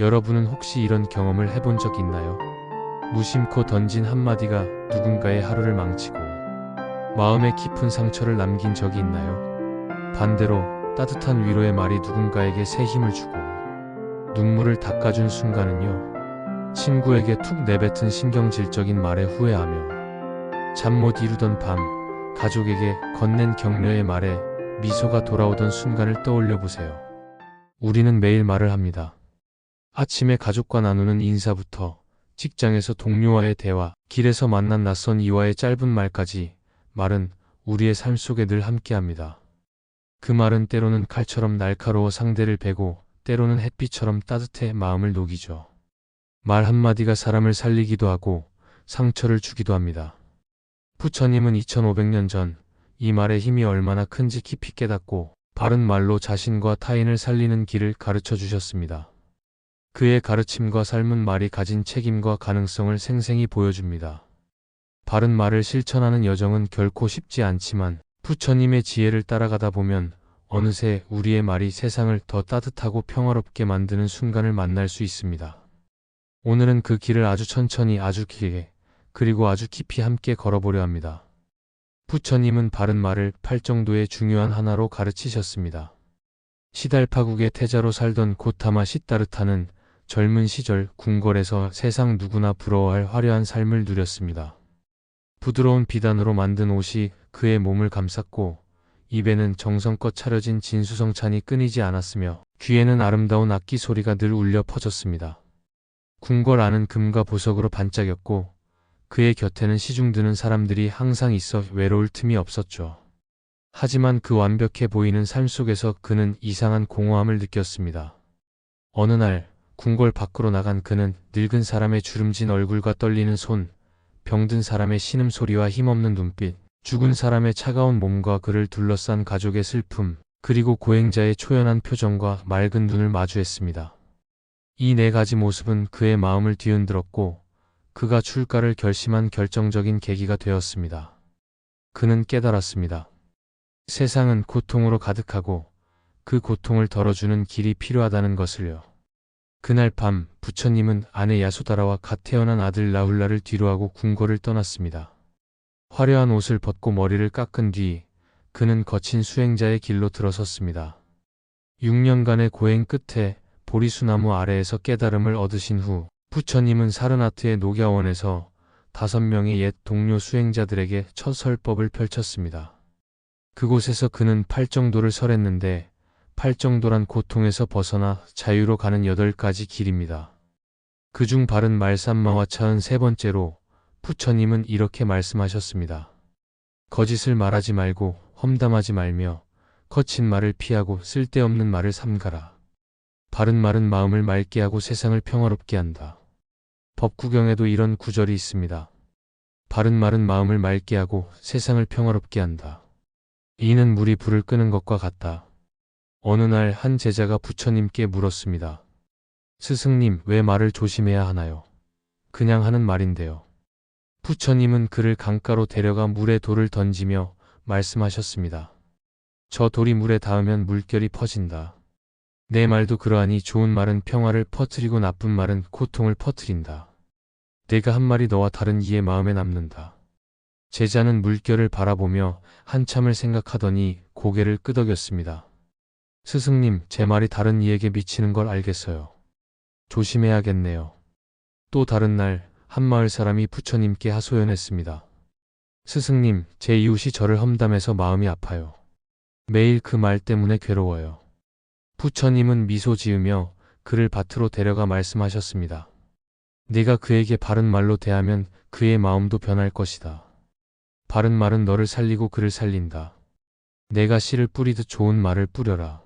여러분은 혹시 이런 경험을 해본 적 있나요? 무심코 던진 한마디가 누군가의 하루를 망치고 마음에 깊은 상처를 남긴 적이 있나요? 반대로 따뜻한 위로의 말이 누군가에게 새 힘을 주고 눈물을 닦아준 순간은요, 친구에게 툭 내뱉은 신경질적인 말에 후회하며 잠 못 이루던 밤, 가족에게 건넨 격려의 말에 미소가 돌아오던 순간을 떠올려 보세요. 우리는 매일 말을 합니다. 아침에 가족과 나누는 인사부터 직장에서 동료와의 대화, 길에서 만난 낯선 이와의 짧은 말까지 말은 우리의 삶 속에 늘 함께합니다. 그 말은 때로는 칼처럼 날카로워 상대를 베고 때로는 햇빛처럼 따뜻해 마음을 녹이죠. 말 한마디가 사람을 살리기도 하고 상처를 주기도 합니다. 부처님은 2500년 전 이 말의 힘이 얼마나 큰지 깊이 깨닫고 바른 말로 자신과 타인을 살리는 길을 가르쳐 주셨습니다. 그의 가르침과 삶은 말이 가진 책임과 가능성을 생생히 보여줍니다. 바른 말을 실천하는 여정은 결코 쉽지 않지만 부처님의 지혜를 따라가다 보면 어느새 우리의 말이 세상을 더 따뜻하고 평화롭게 만드는 순간을 만날 수 있습니다. 오늘은 그 길을 아주 천천히, 아주 길게, 그리고 아주 깊이 함께 걸어보려 합니다. 부처님은 바른 말을 팔정도의 중요한 하나로 가르치셨습니다. 시달파국의 태자로 살던 고타마 시다르타는 젊은 시절 궁궐에서 세상 누구나 부러워할 화려한 삶을 누렸습니다. 부드러운 비단으로 만든 옷이 그의 몸을 감쌌고 입에는 정성껏 차려진 진수성찬이 끊이지 않았으며 귀에는 아름다운 악기 소리가 늘 울려 퍼졌습니다. 궁궐 안은 금과 보석으로 반짝였고 그의 곁에는 시중드는 사람들이 항상 있어 외로울 틈이 없었죠. 하지만 그 완벽해 보이는 삶 속에서 그는 이상한 공허함을 느꼈습니다. 어느 날 궁궐 밖으로 나간 그는 늙은 사람의 주름진 얼굴과 떨리는 손, 병든 사람의 신음소리와 힘없는 눈빛, 죽은 사람의 차가운 몸과 그를 둘러싼 가족의 슬픔, 그리고 고행자의 초연한 표정과 맑은 눈을 마주했습니다. 이 네 가지 모습은 그의 마음을 뒤흔들었고 그가 출가를 결심한 결정적인 계기가 되었습니다. 그는 깨달았습니다. 세상은 고통으로 가득하고 그 고통을 덜어주는 길이 필요하다는 것을요. 그날 밤 부처님은 아내 야소다라와 갓 태어난 아들 라훌라를 뒤로하고 궁궐을 떠났습니다. 화려한 옷을 벗고 머리를 깎은 뒤 그는 거친 수행자의 길로 들어섰습니다. 6년간의 고행 끝에 보리수나무 아래에서 깨달음을 얻으신 후 부처님은 사르나트의 녹야원에서 5명의 옛 동료 수행자들에게 첫 설법을 펼쳤습니다. 그곳에서 그는 팔정도를 설했는데 팔정도란 고통에서 벗어나 자유로 가는 8가지 길입니다. 그중 바른 말삼마와 차은 세 번째로 부처님은 이렇게 말씀하셨습니다. 거짓을 말하지 말고 험담하지 말며 거친 말을 피하고 쓸데없는 말을 삼가라. 바른 말은 마음을 맑게 하고 세상을 평화롭게 한다. 법구경에도 이런 구절이 있습니다. 바른 말은 마음을 맑게 하고 세상을 평화롭게 한다. 이는 물이 불을 끄는 것과 같다. 어느 날 한 제자가 부처님께 물었습니다. 스승님, 왜 말을 조심해야 하나요? 그냥 하는 말인데요. 부처님은 그를 강가로 데려가 물에 돌을 던지며 말씀하셨습니다. 저 돌이 물에 닿으면 물결이 퍼진다. 내 말도 그러하니 좋은 말은 평화를 퍼뜨리고 나쁜 말은 고통을 퍼뜨린다. 내가 한 말이 너와 다른 이의 마음에 남는다. 제자는 물결을 바라보며 한참을 생각하더니 고개를 끄덕였습니다. 스승님, 제 말이 다른 이에게 미치는 걸 알겠어요. 조심해야겠네요. 또 다른 날 한 마을 사람이 부처님께 하소연했습니다. 스승님, 제 이웃이 저를 험담해서 마음이 아파요. 매일 그 말 때문에 괴로워요. 부처님은 미소 지으며 그를 밭으로 데려가 말씀하셨습니다. 네가 그에게 바른 말로 대하면 그의 마음도 변할 것이다. 바른 말은 너를 살리고 그를 살린다. 내가 씨를 뿌리듯 좋은 말을 뿌려라.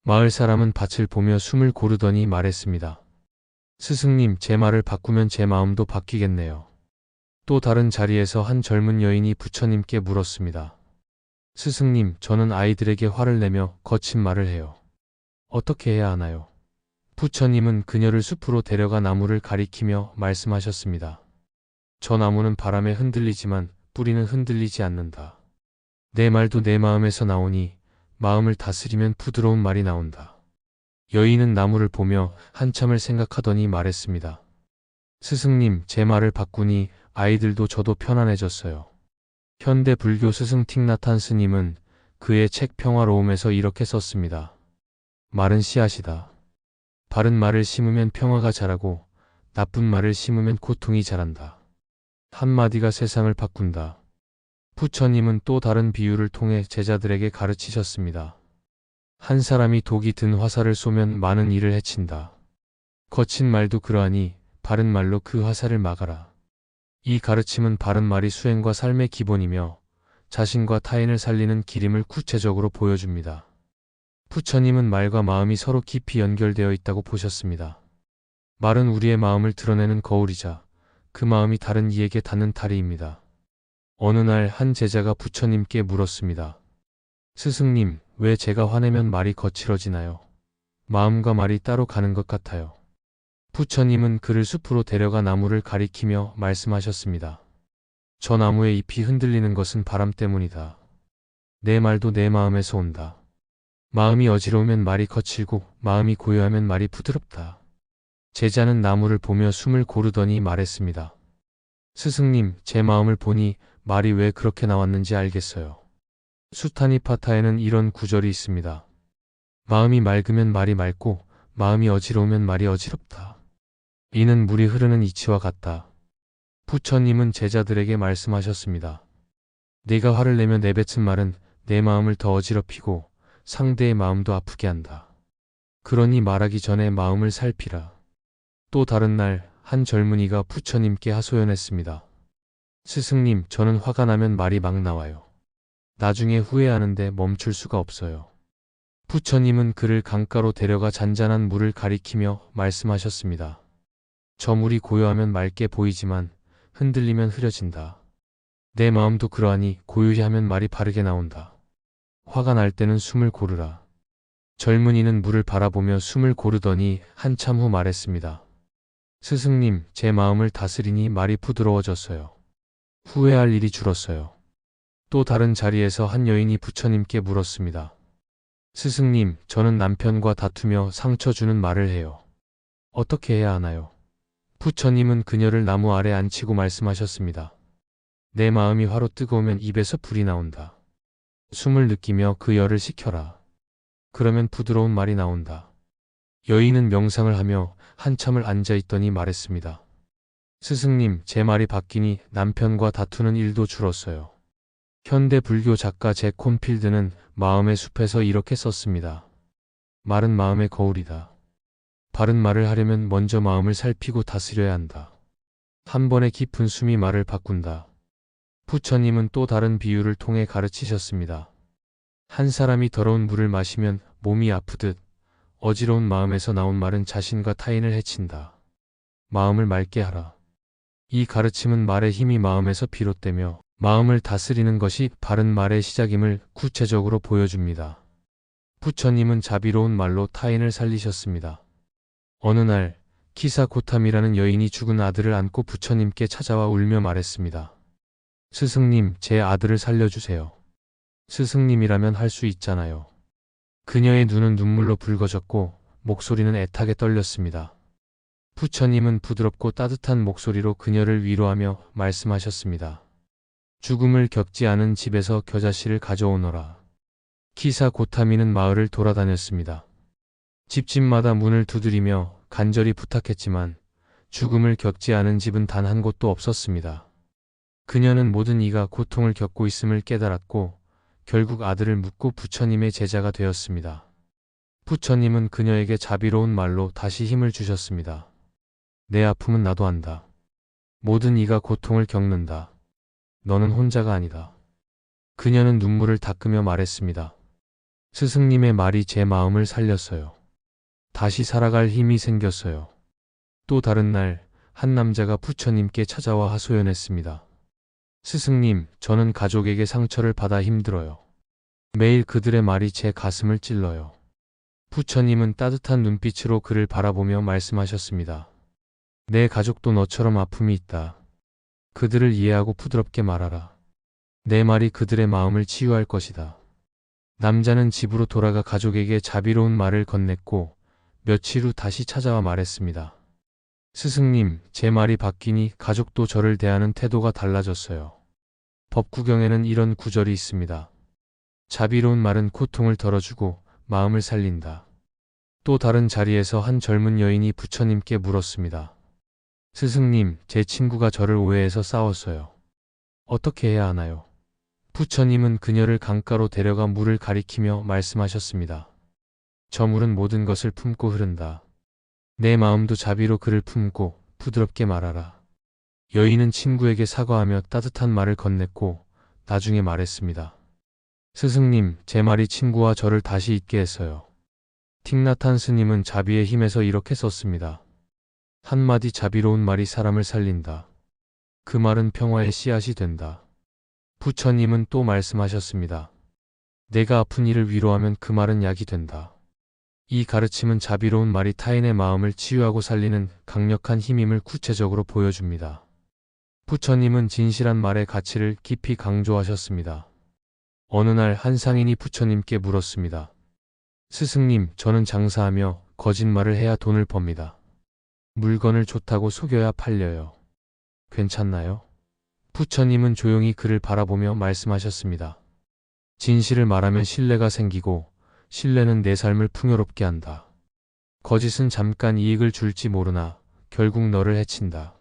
마을 사람은 밭을 보며 숨을 고르더니 말했습니다. 스승님, 제 말을 바꾸면 제 마음도 바뀌겠네요. 또 다른 자리에서 한 젊은 여인이 부처님께 물었습니다. 스승님, 저는 아이들에게 화를 내며 거친 말을 해요. 어떻게 해야 하나요? 부처님은 그녀를 숲으로 데려가 나무를 가리키며 말씀하셨습니다. 저 나무는 바람에 흔들리지만 뿌리는 흔들리지 않는다. 내 말도 내 마음에서 나오니 마음을 다스리면 부드러운 말이 나온다. 여인은 나무를 보며 한참을 생각하더니 말했습니다. 스승님, 제 말을 바꾸니 아이들도 저도 편안해졌어요. 현대 불교 스승 틱나탄 스님은 그의 책 평화로움에서 이렇게 썼습니다. 말은 씨앗이다. 바른 말을 심으면 평화가 자라고 나쁜 말을 심으면 고통이 자란다. 한마디가 세상을 바꾼다. 부처님은 또 다른 비유를 통해 제자들에게 가르치셨습니다. 한 사람이 독이 든 화살을 쏘면 많은 이를 해친다. 거친 말도 그러하니 바른 말로 그 화살을 막아라. 이 가르침은 바른 말이 수행과 삶의 기본이며 자신과 타인을 살리는 길임을 구체적으로 보여줍니다. 부처님은 말과 마음이 서로 깊이 연결되어 있다고 보셨습니다. 말은 우리의 마음을 드러내는 거울이자 그 마음이 다른 이에게 닿는 다리입니다. 어느 날 한 제자가 부처님께 물었습니다. 스승님, 왜 제가 화내면 말이 거칠어지나요? 마음과 말이 따로 가는 것 같아요. 부처님은 그를 숲으로 데려가 나무를 가리키며 말씀하셨습니다. 저 나무의 잎이 흔들리는 것은 바람 때문이다. 내 말도 내 마음에서 온다. 마음이 어지러우면 말이 거칠고 마음이 고요하면 말이 부드럽다. 제자는 나무를 보며 숨을 고르더니 말했습니다. 스승님, 제 마음을 보니 말이 왜 그렇게 나왔는지 알겠어요. 수타니파타에는 이런 구절이 있습니다. 마음이 맑으면 말이 맑고 마음이 어지러우면 말이 어지럽다. 이는 물이 흐르는 이치와 같다. 부처님은 제자들에게 말씀하셨습니다. 내가 화를 내며 내뱉은 말은 내 마음을 더 어지럽히고 상대의 마음도 아프게 한다. 그러니 말하기 전에 마음을 살피라. 또 다른 날 한 젊은이가 부처님께 하소연했습니다. 스승님, 저는 화가 나면 말이 막 나와요. 나중에 후회하는데 멈출 수가 없어요. 부처님은 그를 강가로 데려가 잔잔한 물을 가리키며 말씀하셨습니다. 저 물이 고요하면 맑게 보이지만 흔들리면 흐려진다. 내 마음도 그러하니 고요히 하면 말이 바르게 나온다. 화가 날 때는 숨을 고르라. 젊은이는 물을 바라보며 숨을 고르더니 한참 후 말했습니다. 스승님, 제 마음을 다스리니 말이 부드러워졌어요. 후회할 일이 줄었어요. 또 다른 자리에서 한 여인이 부처님께 물었습니다. 스승님, 저는 남편과 다투며 상처 주는 말을 해요. 어떻게 해야 하나요? 부처님은 그녀를 나무 아래 앉히고 말씀하셨습니다. 내 마음이 화로 뜨거우면 입에서 불이 나온다. 숨을 느끼며 그 열을 식혀라. 그러면 부드러운 말이 나온다. 여인은 명상을 하며 한참을 앉아있더니 말했습니다. 스승님, 제 말이 바뀌니 남편과 다투는 일도 줄었어요. 현대 불교 작가 잭 콘필드는 마음의 숲에서 이렇게 썼습니다. 말은 마음의 거울이다. 바른 말을 하려면 먼저 마음을 살피고 다스려야 한다. 한 번의 깊은 숨이 말을 바꾼다. 부처님은 또 다른 비유를 통해 가르치셨습니다. 한 사람이 더러운 물을 마시면 몸이 아프듯 어지러운 마음에서 나온 말은 자신과 타인을 해친다. 마음을 맑게 하라. 이 가르침은 말의 힘이 마음에서 비롯되며 마음을 다스리는 것이 바른 말의 시작임을 구체적으로 보여줍니다. 부처님은 자비로운 말로 타인을 살리셨습니다. 어느 날 키사 고탐이라는 여인이 죽은 아들을 안고 부처님께 찾아와 울며 말했습니다. 스승님, 제 아들을 살려주세요. 스승님이라면 할 수 있잖아요. 그녀의 눈은 눈물로 붉어졌고 목소리는 애타게 떨렸습니다. 부처님은 부드럽고 따뜻한 목소리로 그녀를 위로하며 말씀하셨습니다. 죽음을 겪지 않은 집에서 겨자씨를 가져오너라. 키사 고타미는 마을을 돌아다녔습니다. 집집마다 문을 두드리며 간절히 부탁했지만 죽음을 겪지 않은 집은 단 한 곳도 없었습니다. 그녀는 모든 이가 고통을 겪고 있음을 깨달았고 결국 아들을 묻고 부처님의 제자가 되었습니다. 부처님은 그녀에게 자비로운 말로 다시 힘을 주셨습니다. 내 아픔은 나도 안다. 모든 이가 고통을 겪는다. 너는 혼자가 아니다. 그녀는 눈물을 닦으며 말했습니다. 스승님의 말이 제 마음을 살렸어요. 다시 살아갈 힘이 생겼어요. 또 다른 날 한 남자가 부처님께 찾아와 하소연했습니다. 스승님, 저는 가족에게 상처를 받아 힘들어요. 매일 그들의 말이 제 가슴을 찔러요. 부처님은 따뜻한 눈빛으로 그를 바라보며 말씀하셨습니다. 내 가족도 너처럼 아픔이 있다. 그들을 이해하고 부드럽게 말하라. 내 말이 그들의 마음을 치유할 것이다. 남자는 집으로 돌아가 가족에게 자비로운 말을 건넸고 며칠 후 다시 찾아와 말했습니다. 스승님, 제 말이 바뀌니 가족도 저를 대하는 태도가 달라졌어요. 법구경에는 이런 구절이 있습니다. 자비로운 말은 고통을 덜어주고 마음을 살린다. 또 다른 자리에서 한 젊은 여인이 부처님께 물었습니다. 스승님, 제 친구가 저를 오해해서 싸웠어요. 어떻게 해야 하나요? 부처님은 그녀를 강가로 데려가 물을 가리키며 말씀하셨습니다. 저 물은 모든 것을 품고 흐른다. 내 마음도 자비로 그를 품고 부드럽게 말하라. 여인은 친구에게 사과하며 따뜻한 말을 건넸고 나중에 말했습니다. 스승님, 제 말이 친구와 저를 다시 잊게 했어요. 틱나탄 스님은 자비의 힘에서 이렇게 썼습니다. 한마디 자비로운 말이 사람을 살린다. 그 말은 평화의 씨앗이 된다. 부처님은 또 말씀하셨습니다. 내가 아픈 이를 위로하면 그 말은 약이 된다. 이 가르침은 자비로운 말이 타인의 마음을 치유하고 살리는 강력한 힘임을 구체적으로 보여줍니다. 부처님은 진실한 말의 가치를 깊이 강조하셨습니다. 어느 날 한 상인이 부처님께 물었습니다. 스승님, 저는 장사하며 거짓말을 해야 돈을 법니다. 물건을 좋다고 속여야 팔려요. 괜찮나요? 부처님은 조용히 그를 바라보며 말씀하셨습니다. 진실을 말하면 신뢰가 생기고 신뢰는 내 삶을 풍요롭게 한다. 거짓은 잠깐 이익을 줄지 모르나 결국 너를 해친다.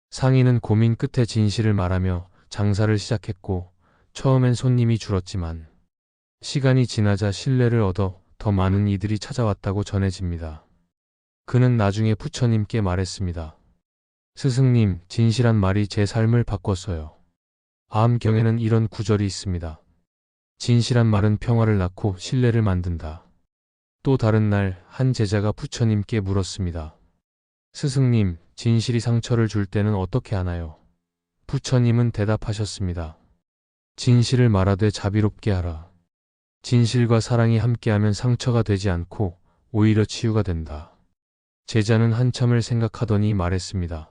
상인은 고민 끝에 진실을 말하며 장사를 시작했고 처음엔 손님이 줄었지만 시간이 지나자 신뢰를 얻어 더 많은 이들이 찾아왔다고 전해집니다. 그는 나중에 부처님께 말했습니다. 스승님, 진실한 말이 제 삶을 바꿨어요. 아함경에는 이런 구절이 있습니다. 진실한 말은 평화를 낳고 신뢰를 만든다. 또 다른 날 한 제자가 부처님께 물었습니다. 스승님, 진실이 상처를 줄 때는 어떻게 하나요? 부처님은 대답하셨습니다. 진실을 말하되 자비롭게 하라. 진실과 사랑이 함께하면 상처가 되지 않고 오히려 치유가 된다. 제자는 한참을 생각하더니 말했습니다.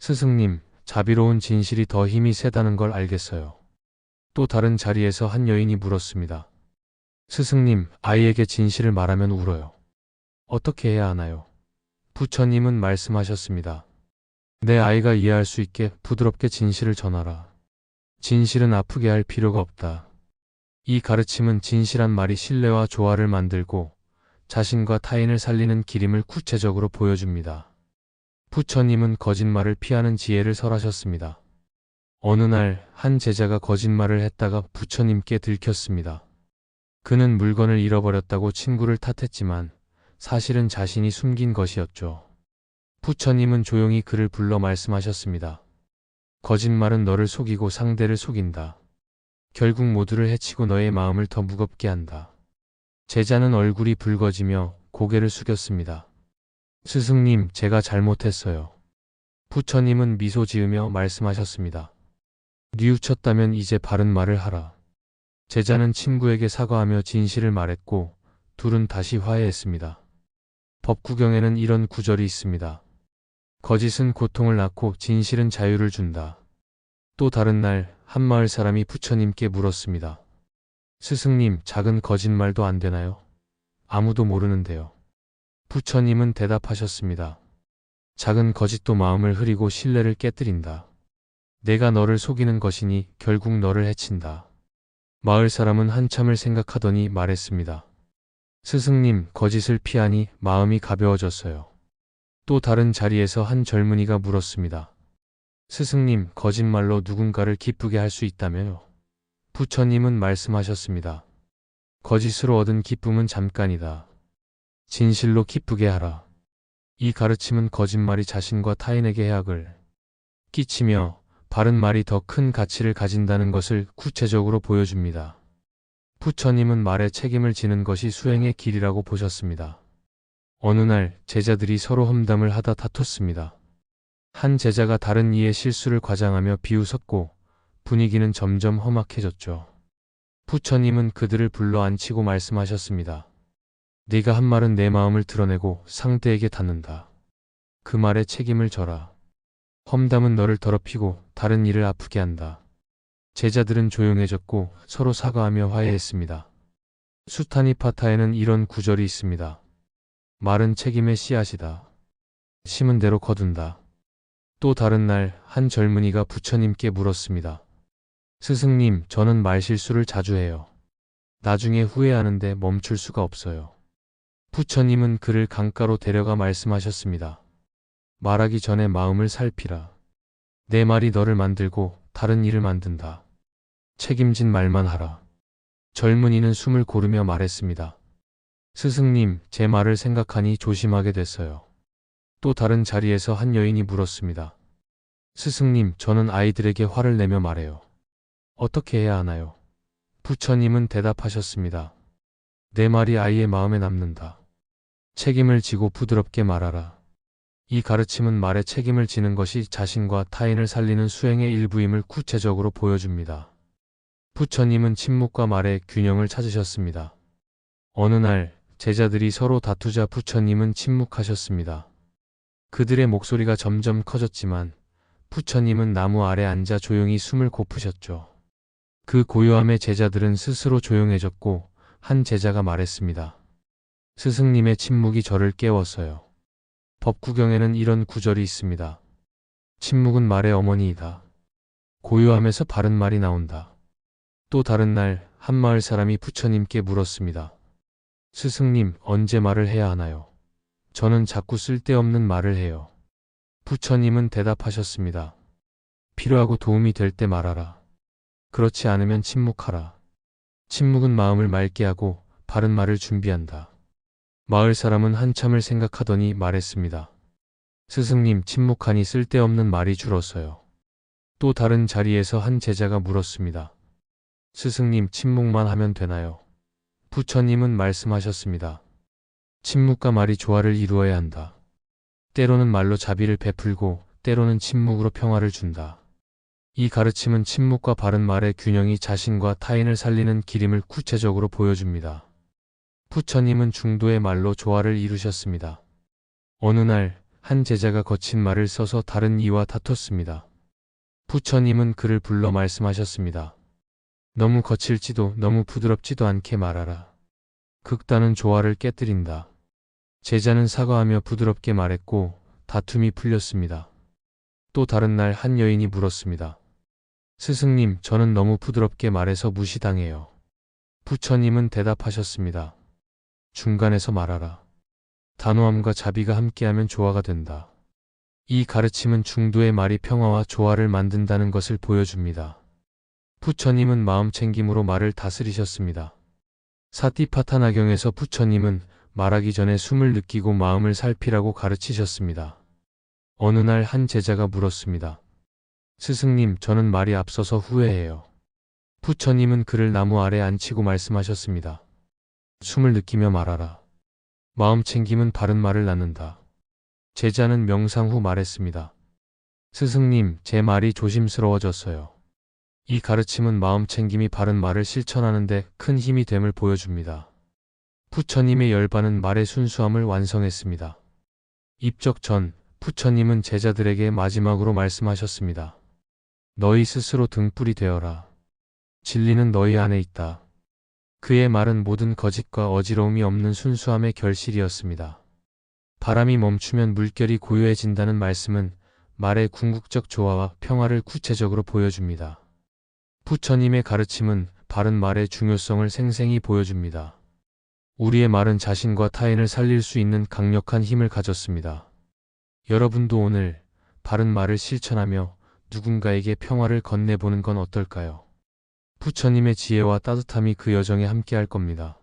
스승님, 자비로운 진실이 더 힘이 세다는 걸 알겠어요. 또 다른 자리에서 한 여인이 물었습니다. 스승님, 아이에게 진실을 말하면 울어요. 어떻게 해야 하나요? 부처님은 말씀하셨습니다. 내 아이가 이해할 수 있게 부드럽게 진실을 전하라. 진실은 아프게 할 필요가 없다. 이 가르침은 진실한 말이 신뢰와 조화를 만들고 자신과 타인을 살리는 길임을 구체적으로 보여줍니다. 부처님은 거짓말을 피하는 지혜를 설하셨습니다. 어느 날 한 제자가 거짓말을 했다가 부처님께 들켰습니다. 그는 물건을 잃어버렸다고 친구를 탓했지만 사실은 자신이 숨긴 것이었죠. 부처님은 조용히 그를 불러 말씀하셨습니다. 거짓말은 너를 속이고 상대를 속인다. 결국 모두를 해치고 너의 마음을 더 무겁게 한다. 제자는 얼굴이 붉어지며 고개를 숙였습니다. 스승님, 제가 잘못했어요. 부처님은 미소 지으며 말씀하셨습니다. 뉘우쳤다면 이제 바른 말을 하라. 제자는 친구에게 사과하며 진실을 말했고 둘은 다시 화해했습니다. 법구경에는 이런 구절이 있습니다. 거짓은 고통을 낳고 진실은 자유를 준다. 또 다른 날 한 마을 사람이 부처님께 물었습니다. 스승님, 작은 거짓말도 안 되나요? 아무도 모르는데요. 부처님은 대답하셨습니다. 작은 거짓도 마음을 흐리고 신뢰를 깨뜨린다. 내가 너를 속이는 것이니 결국 너를 해친다. 마을 사람은 한참을 생각하더니 말했습니다. 스승님, 거짓을 피하니 마음이 가벼워졌어요. 또 다른 자리에서 한 젊은이가 물었습니다. 스승님, 거짓말로 누군가를 기쁘게 할 수 있다며요? 부처님은 말씀하셨습니다. 거짓으로 얻은 기쁨은 잠깐이다. 진실로 기쁘게 하라. 이 가르침은 거짓말이 자신과 타인에게 해악을 끼치며 바른 말이 더 큰 가치를 가진다는 것을 구체적으로 보여줍니다. 부처님은 말에 책임을 지는 것이 수행의 길이라고 보셨습니다. 어느 날 제자들이 서로 험담을 하다 다퉜습니다. 한 제자가 다른 이의 실수를 과장하며 비웃었고 분위기는 점점 험악해졌죠. 부처님은 그들을 불러 앉히고 말씀하셨습니다. 네가 한 말은 내 마음을 드러내고 상대에게 닿는다. 그 말에 책임을 져라. 험담은 너를 더럽히고 다른 이를 아프게 한다. 제자들은 조용해졌고 서로 사과하며 화해했습니다. 수타니파타에는 이런 구절이 있습니다. 말은 책임의 씨앗이다. 심은 대로 거둔다. 또 다른 날 한 젊은이가 부처님께 물었습니다. 스승님, 저는 말실수를 자주 해요. 나중에 후회하는데 멈출 수가 없어요. 부처님은 그를 강가로 데려가 말씀하셨습니다. 말하기 전에 마음을 살피라. 내 말이 너를 만들고 다른 일을 만든다. 책임진 말만 하라. 젊은이는 숨을 고르며 말했습니다. 스승님, 제 말을 생각하니 조심하게 됐어요. 또 다른 자리에서 한 여인이 물었습니다. 스승님, 저는 아이들에게 화를 내며 말해요. 어떻게 해야 하나요? 부처님은 대답하셨습니다. 내 말이 아이의 마음에 남는다. 책임을 지고 부드럽게 말하라. 이 가르침은 말에 책임을 지는 것이 자신과 타인을 살리는 수행의 일부임을 구체적으로 보여줍니다. 부처님은 침묵과 말의 균형을 찾으셨습니다. 어느 날 제자들이 서로 다투자 부처님은 침묵하셨습니다. 그들의 목소리가 점점 커졌지만 부처님은 나무 아래 앉아 조용히 숨을 고프셨죠. 그 고요함에 제자들은 스스로 조용해졌고 한 제자가 말했습니다. 스승님의 침묵이 저를 깨웠어요. 법구경에는 이런 구절이 있습니다. 침묵은 말의 어머니이다. 고요함에서 바른 말이 나온다. 또 다른 날 한 마을 사람이 부처님께 물었습니다. 스승님, 언제 말을 해야 하나요? 저는 자꾸 쓸데없는 말을 해요. 부처님은 대답하셨습니다. 필요하고 도움이 될 때 말하라. 그렇지 않으면 침묵하라. 침묵은 마음을 맑게 하고 바른 말을 준비한다. 마을 사람은 한참을 생각하더니 말했습니다. 스승님, 침묵하니 쓸데없는 말이 줄었어요. 또 다른 자리에서 한 제자가 물었습니다. 스승님, 침묵만 하면 되나요? 부처님은 말씀하셨습니다. 침묵과 말이 조화를 이루어야 한다. 때로는 말로 자비를 베풀고 때로는 침묵으로 평화를 준다. 이 가르침은 침묵과 바른 말의 균형이 자신과 타인을 살리는 길임을 구체적으로 보여줍니다. 부처님은 중도의 말로 조화를 이루셨습니다. 어느 날 한 제자가 거친 말을 써서 다른 이와 다퉜습니다. 부처님은 그를 불러 말씀하셨습니다. 너무 거칠지도 너무 부드럽지도 않게 말하라. 극단은 조화를 깨뜨린다. 제자는 사과하며 부드럽게 말했고 다툼이 풀렸습니다. 또 다른 날 한 여인이 물었습니다. 스승님, 저는 너무 부드럽게 말해서 무시당해요. 부처님은 대답하셨습니다. 중간에서 말하라. 단호함과 자비가 함께하면 조화가 된다. 이 가르침은 중도의 말이 평화와 조화를 만든다는 것을 보여줍니다. 부처님은 마음 챙김으로 말을 다스리셨습니다. 사티파타나경에서 부처님은 말하기 전에 숨을 느끼고 마음을 살피라고 가르치셨습니다. 어느 날 한 제자가 물었습니다. 스승님, 저는 말이 앞서서 후회해요. 부처님은 그를 나무 아래 앉히고 말씀하셨습니다. 숨을 느끼며 말하라. 마음 챙김은 바른 말을 낳는다. 제자는 명상 후 말했습니다. 스승님, 제 말이 조심스러워졌어요. 이 가르침은 마음 챙김이 바른 말을 실천하는 데 큰 힘이 됨을 보여줍니다. 부처님의 열반은 말의 순수함을 완성했습니다. 입적 전 부처님은 제자들에게 마지막으로 말씀하셨습니다. 너희 스스로 등불이 되어라. 진리는 너희 안에 있다. 그의 말은 모든 거짓과 어지러움이 없는 순수함의 결실이었습니다. 바람이 멈추면 물결이 고요해진다는 말씀은 말의 궁극적 조화와 평화를 구체적으로 보여줍니다. 부처님의 가르침은 바른 말의 중요성을 생생히 보여줍니다. 우리의 말은 자신과 타인을 살릴 수 있는 강력한 힘을 가졌습니다. 여러분도 오늘 바른 말을 실천하며 누군가에게 평화를 건네보는 건 어떨까요? 부처님의 지혜와 따뜻함이 그 여정에 함께할 겁니다.